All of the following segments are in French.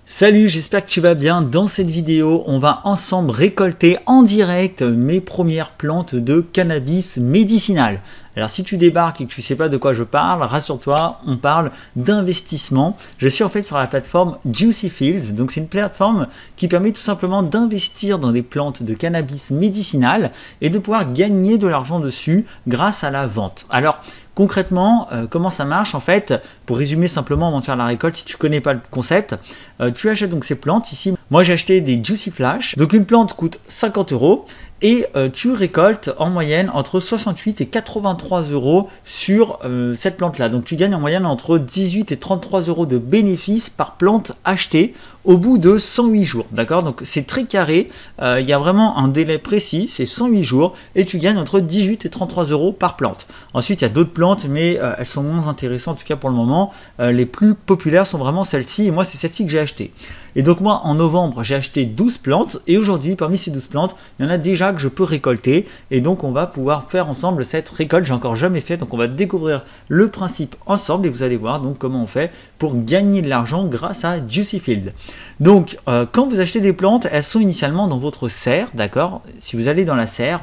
Salut, j'espère que tu vas bien. Dans cette vidéo, on va ensemble récolter en direct mes premières plantes de cannabis médicinal. Alors si tu débarques et que tu ne sais pas de quoi je parle, rassure-toi, on parle d'investissement. Je suis en fait sur la plateforme Juicy Fields, donc c'est une plateforme qui permet tout simplement d'investir dans des plantes de cannabis médicinal et de pouvoir gagner de l'argent dessus grâce à la vente. Alors concrètement, comment ça marche en fait? Pour résumer simplement avant de faire la récolte, si tu ne connais pas le concept, tu achètes donc ces plantes ici. Moi j'ai acheté des Juicy Flash, donc une plante coûte 50 € et tu récoltes en moyenne entre 68 et 83 € sur cette plante là. Donc tu gagnes en moyenne entre 18 et 33 € de bénéfices par plante achetée au bout de 108 jours. D'accord? Donc c'est très carré, il y a vraiment un délai précis, c'est 108 jours et tu gagnes entre 18 et 33 € par plante. Ensuite il y a d'autres plantes mais elles sont moins intéressantes en tout cas pour le moment. Les plus populaires sont vraiment celles-ci et moi c'est celle-ci que j'ai acheté. Et donc moi en novembre j'ai acheté 12 plantes et aujourd'hui parmi ces 12 plantes il y en a déjà que je peux récolter et donc on va pouvoir faire ensemble cette récolte. J'ai encore jamais fait, donc on va découvrir le principe ensemble et vous allez voir donc comment on fait pour gagner de l'argent grâce à Juicy Fields. Donc quand vous achetez des plantes, elles sont initialement dans votre serre, d'accord? Si vous allez dans la serre,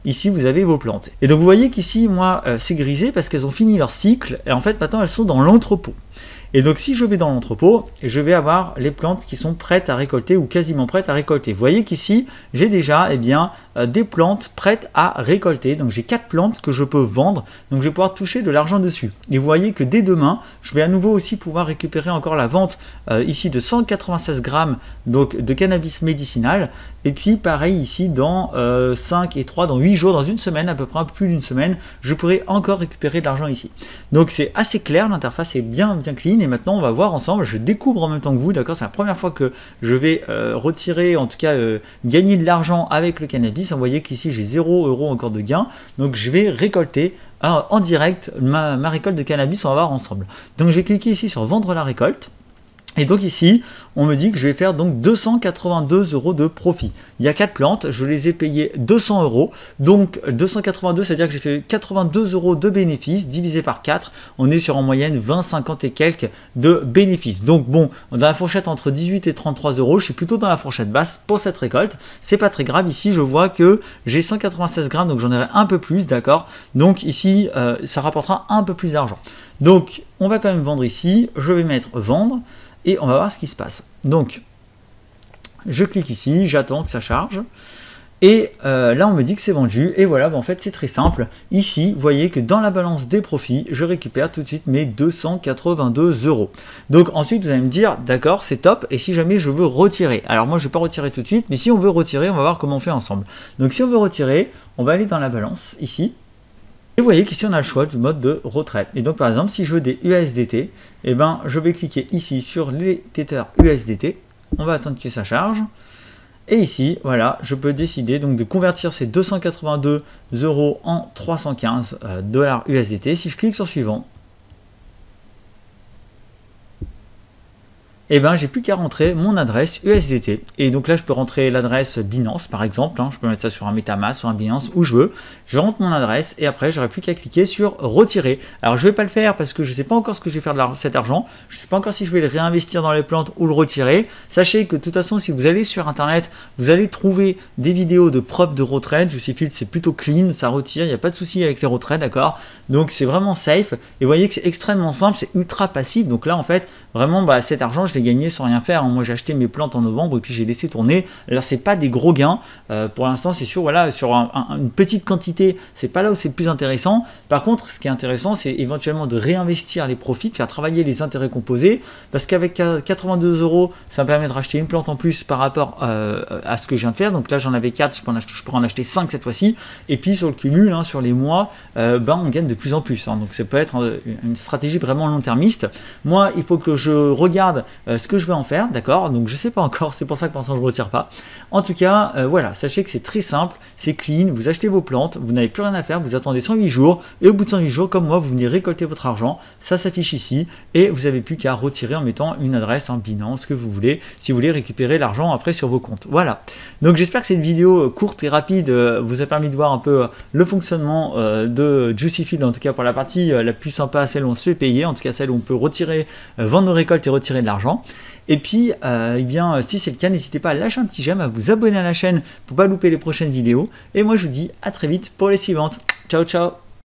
ici vous avez vos plantes et donc vous voyez qu'ici moi c'est grisé parce qu'elles ont fini leur cycle et en fait maintenant elles sont dans l'entrepôt. Et donc si je vais dans l'entrepôt, je vais avoir les plantes qui sont prêtes à récolter ou quasiment prêtes à récolter. Vous voyez qu'ici, j'ai déjà des plantes prêtes à récolter. Donc j'ai 4 plantes que je peux vendre. Donc je vais pouvoir toucher de l'argent dessus. Et vous voyez que dès demain, je vais à nouveau aussi pouvoir récupérer encore la vente ici de 196 grammes donc, de cannabis médicinal. Et puis pareil ici dans 5 et 3, dans 8 jours, dans une semaine à peu près, un peu plus d'une semaine, je pourrai encore récupérer de l'argent ici. Donc c'est assez clair, l'interface est bien clean. Et maintenant on va voir ensemble, je découvre en même temps que vous, d'accord, c'est la première fois que je vais retirer, en tout cas gagner de l'argent avec le cannabis. Vous voyez qu'ici j'ai 0 € encore de gain, donc je vais récolter en direct ma récolte de cannabis, on va voir ensemble. Donc je vais cliquer ici sur vendre la récolte. Et donc ici, on me dit que je vais faire donc 282 € de profit. Il y a 4 plantes, je les ai payées 200 €. Donc 282, c'est-à-dire que j'ai fait 82 € de bénéfices divisé par 4. On est sur en moyenne 20, 50 et quelques de bénéfices. Donc bon, dans la fourchette entre 18 et 33 €, je suis plutôt dans la fourchette basse pour cette récolte. C'est pas très grave. Ici, je vois que j'ai 196 grammes, donc j'en aurai un peu plus, d'accord. Donc ici, ça rapportera un peu plus d'argent. Donc on va quand même vendre ici. Je vais mettre vendre. Et on va voir ce qui se passe. Donc, je clique ici, j'attends que ça charge. Et là, on me dit que c'est vendu. Et voilà, en fait, c'est très simple. Ici, vous voyez que dans la balance des profits, je récupère tout de suite mes 282 €. Donc ensuite, vous allez me dire, d'accord, c'est top. Et si jamais je veux retirer? Alors moi, je ne vais pas retirer tout de suite. Mais si on veut retirer, on va voir comment on fait ensemble. Donc si on veut retirer, on va aller dans la balance, ici. Et vous voyez qu'ici on a le choix du mode de retraite. Et donc par exemple si je veux des USDT, eh ben, je vais cliquer ici sur les Tether USDT. On va attendre que ça charge. Et ici, voilà, je peux décider donc de convertir ces 282 € en 315 $ USDT. Si je clique sur suivant, et ben j'ai plus qu'à rentrer mon adresse USDT. Et donc là, je peux rentrer l'adresse Binance par exemple. Je peux mettre ça sur un MetaMask, sur un Binance, où je veux. Je rentre mon adresse et après, j'aurai plus qu'à cliquer sur retirer. Alors, je vais pas le faire parce que je ne sais pas encore ce que je vais faire de cet argent. Je ne sais pas encore si je vais le réinvestir dans les plantes ou le retirer. Sachez que de toute façon, si vous allez sur Internet, vous allez trouver des vidéos de preuves de retraite. Juicy Fields, c'est plutôt clean, ça retire. Il n'y a pas de souci avec les retraites, d'accord? Donc, c'est vraiment safe. Et vous voyez que c'est extrêmement simple, c'est ultra passif. Donc là, en fait, vraiment, cet argent, je l'ai gagné sans rien faire. Moi j'ai acheté mes plantes en novembre et puis j'ai laissé tourner. Alors c'est pas des gros gains pour l'instant, c'est sûr, voilà, sur une petite quantité, c'est pas là où c'est le plus intéressant. Par contre, ce qui est intéressant, c'est éventuellement de réinvestir les profits, de faire travailler les intérêts composés, parce qu'avec 82 €, ça me permet de racheter une plante en plus par rapport à ce que je viens de faire. Donc là j'en avais 4, je pourrais en acheter 5 cette fois-ci. Et puis sur le cumul, sur les mois, on gagne de plus en plus. Donc ça peut être une stratégie vraiment long-termiste. Moi, il faut que je regarde ce que je vais en faire, d'accord? Donc je sais pas encore, c'est pour ça que pour l'instant je ne retire pas. En tout cas, voilà, sachez que c'est très simple, c'est clean, vous achetez vos plantes, vous n'avez plus rien à faire, vous attendez 108 jours et au bout de 108 jours, comme moi, vous venez récolter votre argent, ça s'affiche ici et vous n'avez plus qu'à retirer en mettant une adresse, un Binance, ce que vous voulez, si vous voulez récupérer l'argent après sur vos comptes. Voilà. Donc j'espère que cette vidéo courte et rapide vous a permis de voir un peu le fonctionnement de Juicy Fields, en tout cas pour la partie la plus sympa, celle où on se fait payer, en tout cas celle où on peut retirer, vendre nos récoltes et retirer de l'argent. avant. Et puis, eh bien, si c'est le cas, n'hésitez pas à lâcher un petit j'aime, à vous abonner à la chaîne pour pas louper les prochaines vidéos. Et moi, je vous dis à très vite pour les suivantes. Ciao, ciao!